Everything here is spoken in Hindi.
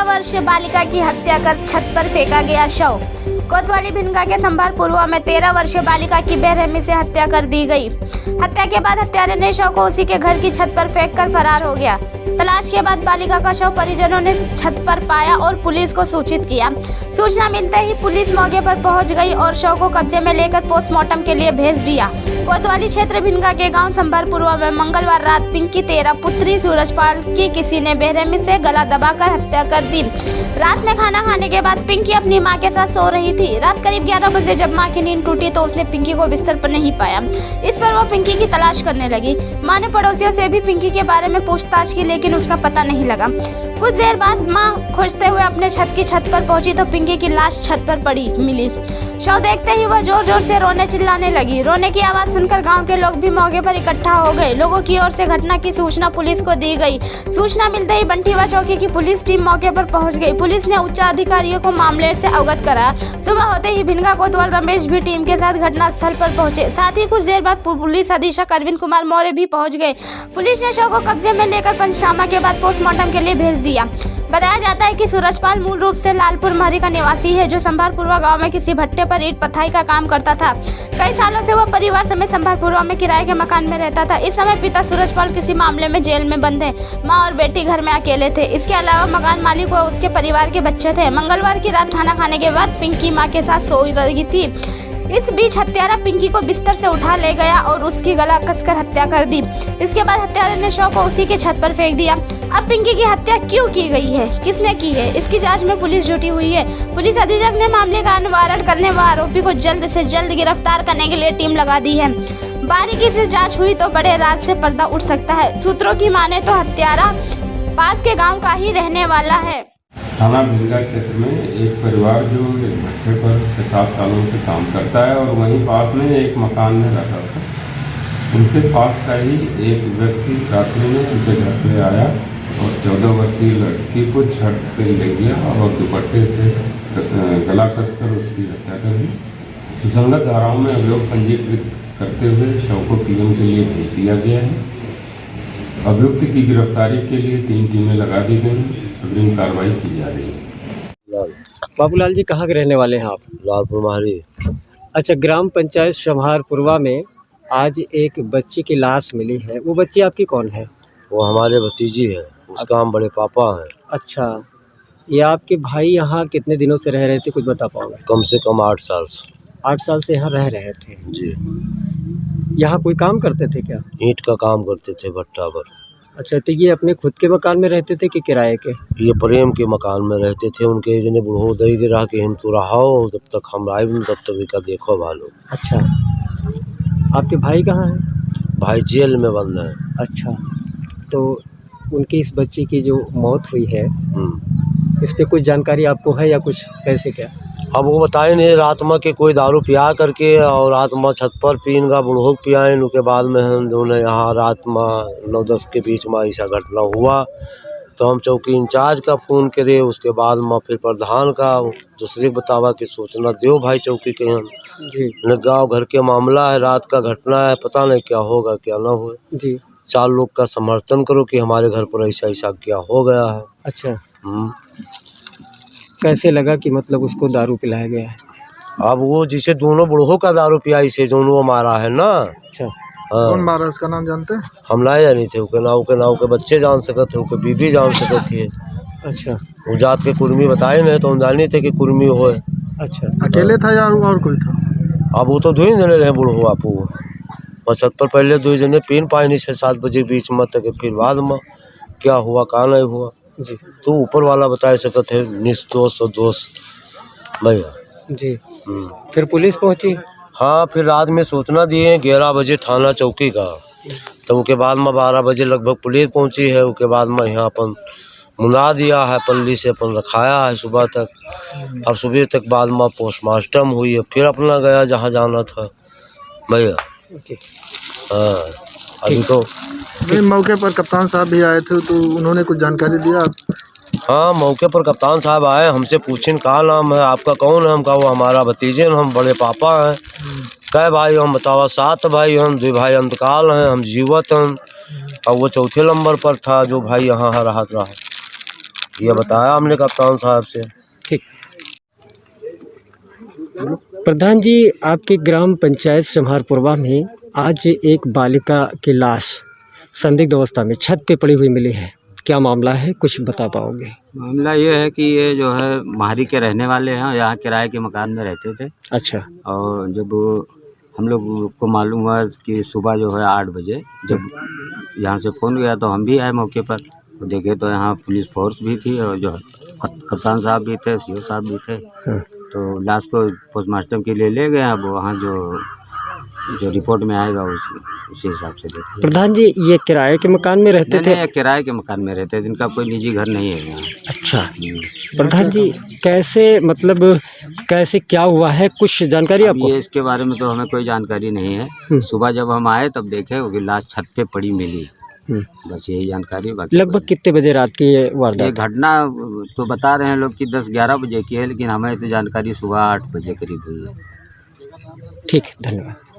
13 वर्षीय बालिका की हत्या कर छत पर फेंका गया शव। कोतवाली भिनगा के संभारपुरवा में 13 वर्षीय बालिका की बेरहमी से हत्या कर दी गई। हत्या के बाद हत्यारे ने शव को उसी के घर की छत पर फेंककर फरार हो गया। तलाश के बाद बालिका का शव परिजनों ने छत पर पाया और पुलिस को सूचित किया। सूचना मिलते ही पुलिस मौके पर पहुंच गई और शव को कब्जे में लेकर पोस्टमार्टम के लिए भेज दिया। कोतवाली क्षेत्र भिनगा के गांव संभारपुरवा में मंगलवार रात पिंकी 13 पुत्री सूरजपाल की किसी ने बेरहमी से गला दबाकर हत्या कर दी। रात में खाना खाने के बाद पिंकी अपनी मां के साथ सो रही थी। रात करीब 11 बजे जब मां की नींद टूटी तो उसने पिंकी को बिस्तर पर नहीं पाया। इस पर वो पिंकी की तलाश करने लगी। मां ने पड़ोसियों से भी पिंकी के बारे में पूछताछ की, लेकिन उसका पता नहीं लगा। कुछ देर बाद मां खोजते हुए अपने छत की छत पर पहुंची तो पिंकी की लाश छत पर पड़ी मिली। शव देखते ही वह जोर जोर से रोने चिल्लाने लगी। रोने की आवाज सुनकर गांव के लोग भी मौके पर इकट्ठा हो गए। लोगों की ओर से घटना की सूचना पुलिस को दी गई। सूचना मिलते ही बंटीवा चौकी की पुलिस टीम मौके पर पहुंच गई। पुलिस ने उच्च अधिकारियों को मामले से अवगत करा। सुबह होते ही भिनगा कोतवाल रमेश भी टीम के साथ घटनास्थल पर पहुंचे। साथ ही कुछ देर बाद पुलिस अधीक्षक अरविंद कुमार मौर्य भी पहुंच गए। पुलिस ने शव को कब्जे में लेकर पंचनामा के बाद पोस्टमार्टम के लिए भेज दिया। बताया जाता है कि सूरजपाल मूल रूप से लालपुर महरी का निवासी है, जो संभारपुरवा गांव में किसी भट्टे पर ईंट पथाई का काम करता था। कई सालों से वह परिवार समेत संभारपुरवा में किराए के मकान में रहता था। इस समय पिता सूरजपाल किसी मामले में जेल में बंद है। मां और बेटी घर में अकेले थे। इसके अलावा मकान मालिक व उसके परिवार के बच्चे थे। मंगलवार की रात खाना खाने के बाद पिंकी मां के साथ सो रही थी। इस बीच हत्यारा पिंकी को बिस्तर से उठा ले गया और उसकी गला कसकर हत्या कर दी। इसके बाद हत्यारे ने शव को उसी के छत पर फेंक दिया। अब पिंकी की हत्या क्यों की गई है, किसने की है, इसकी जांच में पुलिस जुटी हुई है। पुलिस अधीक्षक ने मामले का निवारण करने व आरोपी को जल्द से जल्द गिरफ्तार करने के लिए टीम लगा दी है। बारीकी से जाँच हुई तो बड़े राज से पर्दा उठ सकता है। सूत्रों की माने तो हत्यारा पास के गाँव का ही रहने वाला है। थाना भिनगा क्षेत्र में एक परिवार जो एक भट्टे पर 6-7 सालों से काम करता है और वहीं पास में एक मकान में रहता था। उनके पास का ही एक व्यक्ति रात्रि में उनके घर पे आया और 14 वर्षीय लड़की को छत पे ले गया और दुपट्टे से गला कसकर उसकी हत्या कर दी। सुसंगत धाराओं में अभियोग पंजीकृत करते हुए शव को पीएम के लिए भेज दिया गया है। अभियुक्त की गिरफ्तारी के लिए 3 टीमें लगा दी गई हैं। अग्रिम कार्रवाई की जा रही है। बाबूलाल जी कहाँ के रहने वाले हैं आप? लालपुर महरी। अच्छा, ग्राम पंचायत संभारपुरवा में आज एक बच्ची की लाश मिली है। वो बच्ची आपकी कौन है? वो हमारे भतीजी है, उसका हम बड़े पापा हैं। अच्छा, ये आपके भाई यहाँ कितने दिनों से रह रहे थे, कुछ बता पाओगे? कम से कम 8 साल से। 8 साल से यहाँ रह रहे थे जी। यहाँ कोई काम करते थे क्या? ईंट का काम करते थे भट्टा पर। अच्छा, तो ये अपने खुद के मकान में रहते थे कि किराए के? ये प्रेम के मकान में रहते थे। उनके जने बुढ़ो दई गिरा के हम तो रहो जब तक हम आए तब तक इनका देखो भालो। अच्छा, आपके भाई कहाँ हैं? भाई जेल में बंद है। अच्छा, तो उनकी इस बच्ची की जो मौत हुई है इस पे कुछ जानकारी आपको है या कुछ कैसे क्या? अब वो बताए नहीं, रात में के कोई दारू पिया करके और रात में छत पर पीन का बुढ़ो पियाए। उनके बाद में हम दोनों यहाँ रात में 9-10 के बीच में ऐसा घटना हुआ तो हम चौकी इंचार्ज का फ़ोन करे। उसके बाद में फिर प्रधान का दूसरे बतावा की सूचना दो भाई चौकी के हम जी। गाँव घर के मामला है, रात का घटना है, पता नहीं क्या होगा क्या ना हो जी। 4 लोग का समर्थन करो कि हमारे घर पर ऐसा ऐसा क्या हो गया है। अच्छा, कैसे लगा कि मतलब उसको दारू पिलाया गया है? अब वो जिसे दोनों बुढ़ों का दारू पियाई से दोनों वो मारा है ना। अच्छा, हाँ। कौन मारा, उसका नाम जानते हैं? हम ना जानी थे। उसके नाव के बच्चे जान सकते थे, उसके बीबी जान सकती है। अच्छा, वो जात के कुर्मी बताए नहीं तो हम जानी थे कि कुर्मी हो। अच्छा, अकेले था या और कोई था? अब वो तो 2 ही जने रहे बुढ़ो आपू और छत पर पहले 2 जने पीन पाए नहीं 6-7 बजे बीच में तक। फिर बाद में क्या हुआ कहाँ नहीं हुआ जी। तो ऊपर वाला बता सकते थे, निर्दोष और दोष भैया जी। फिर पुलिस पहुंची? हाँ, फिर रात में सूचना दिए 11 बजे थाना चौकी का। तो उसके बाद में 12 बजे लगभग पुलिस पहुंची है। उसके बाद में यहाँ अपन मुना दिया है, पल्ली से अपन रखाया है सुबह तक। अब सुबह तक बाद में पोस्टमार्टम हुई है, फिर अपना गया जहाँ जाना था भैया। हाँ, अभी तो नहीं, मौके पर कप्तान साहब भी आए थे तो उन्होंने कुछ जानकारी दिया? हाँ, मौके पर कप्तान साहब आए, हमसे पूछें कहाँ नाम है आपका, कौन है? हम कहा वो हमारा भतीजे, हम बड़े पापा हैं। कह भाई हम बतावा? 7 भाई हम, 2 भाई अंतकाल हैं, हम जीवत हैं। और वो चौथे नंबर पर था जो भाई यहाँ रहा। ये बताया हमने कप्तान साहब से। ठीक। प्रधान जी, आपके ग्राम पंचायत संहारपुरवा में आज एक बालिका की लाश संदिग्ध अवस्था में छत पे पड़ी हुई मिली है, क्या मामला है, कुछ बता पाओगे? मामला ये है कि ये जो है माहरी के रहने वाले हैं, यहाँ किराए के मकान में रहते थे। अच्छा। और जब हम लोग को मालूम हुआ कि सुबह जो है 8 बजे जब यहाँ से फ़ोन गया तो हम भी आए मौके पर, तो देखे तो यहाँ पुलिस फोर्स भी थी और जो कप्तान साहब भी थे, सीओ साहब भी थे। तो लाश को पोस्टमार्टम के लिए ले गए। अब वहाँ जो रिपोर्ट में आएगा उसी हिसाब से देखेंगे। प्रधान जी, ये किराए के मकान में रहते थे? नहीं, किराए के मकान में रहते थे, जिनका कोई निजी घर नहीं है यहाँ। अच्छा। प्रधान जी, कैसे, मतलब कैसे क्या हुआ है, कुछ जानकारी आपको? ये इसके बारे में तो हमें कोई जानकारी नहीं है। सुबह जब हम आए तब देखे वो लाश छत पे पड़ी मिली, बस यही जानकारी। बाकी लगभग कितने बजे रात की ये वारदात? ये घटना तो बता रहे हैं लोग कि 10-11 बजे की है, लेकिन हमें तो जानकारी सुबह 8 बजे करीब हुई है। ठीक, धन्यवाद।